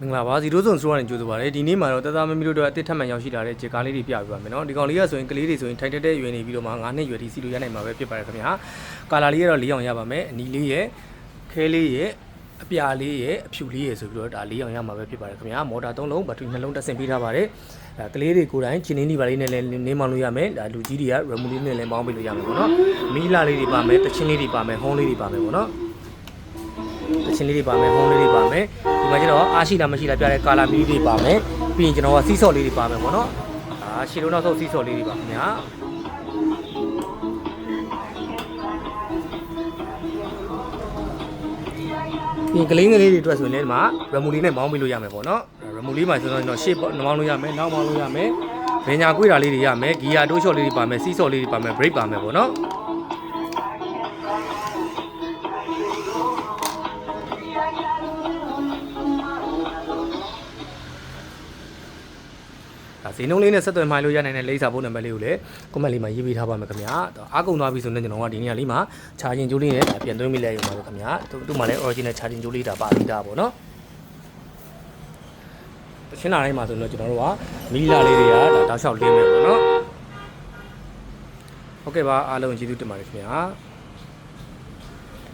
မင်္ဂလာပါ0ဇုံဆိုရနေကြိုးစားပါတယ်ဒီနေ့မှာတော့တသားမမီတို့အစ်စ်ထပ်မှန်ရောက်ရှိလာတဲ့ဂျက်ကားလေးတွေပြပြပါမယ်နော်ဒီကောင်လေးကဆိုရင်ကလေးတွေဆိုရင်ထိုင်တက်တဲ့ရွယ်နေပြီးတော့မှ9နှစ်ရွယ်ထိစီလို့ရနိုင်မှာပဲဖြစ်ပါတယ်ခင်ဗျာကာလာလေးကတော့4အောင်ရပါမယ်အနီလေးရဲ့ခဲလေးရဲ့အပြာလေးရဲ့အဖြူလေးရဲ့ဆိုပြီးတော့ဒါ4အောင်ရမှာပဲဖြစ်ပါတယ်ခင်ဗျာမော်တာ3လုံးဘက်ထရီ2လုံးတက်ဆင်ပေးထားပါတယ်ဒါကလေးတွေကိုယ်တိုင်ချင်းနေပါလေးနဲ့လည်းနေမောင်းလို့ရမယ်ဒါလူကြီးတွေကရမူလေးနဲ့လည်းမောင်းပေးလို့ရမယ်ပေါ့နော်မီလာလေးတွေပါမယ်တချင်းလေးတွေပါမယ်ဟုံးလေးတွေပါမယ်ပေါ့နော်တချင်းလေးတွေပါမယ်ဟုံးလေးတွေပါမယ်ဒီမှာကျတော့အားရှိလားမရှိလားပြတဲ့ကာလာမီတွေပါမယ်ပြီးရင်ကျွန်တော်ကစီးစော်လေးတွေပါမယ်ပေါ့နော်ဒါရှီလုံးနောက်ဆုံးစီးစော်လေးတွေပါခင်ဗျာဒီကလေးငယ်လေးတွေအတွက်ဆိုရင်လည်းဒီမှာရမူလေးနဲ့မောင်းပေးလို့ရမယ်ပေါ့နော်ရမူလေးမှာဆိုတော့ရှေ့မောင်းလို့ရမယ်နောက်မောင်းလို့ရမယ်ဘင်ညာကွေးတာလေးတွေရမယ်ဂီယာတိုးရှော့လေးတွေပါမယ်စီးစော်လေးတွေပါမယ်ဘရိတ်ပါမယ်ပေါ့နော်ဈေးနှုန်းလေးနဲ့ဆက်သွယ်မှလို့ရနိုင်တဲ့လိပ်စာဖုန်းနံပါတ်လေးကိုလည်း comment လေးမှာရေးပေးထားပါမယ်ခင်ဗျာအားကုန်သွားပြီဆိုတော့ကျွန်တော်ကဒီနေ့လေးမှာ charging ကြိုးလေးနဲ့ပြန်သွင်းမိလိုက်ရုံပါပဲခင်ဗျာသူ့မှာလည်း original charging ကြိုးလေးဒါပါပြီးသားပေါ့နော်တချင်းလာတိုင်းမှာဆိုတော့ကျွန်တော်တို့ကမီလာလေးတွေကဒါတောက်လျှောက်လင်းမယ်ပေါ့နော်ဟုတ်ကဲ့ပါအားလုံးကျေးဇူးတင်ပါတယ်ခင်ဗျာ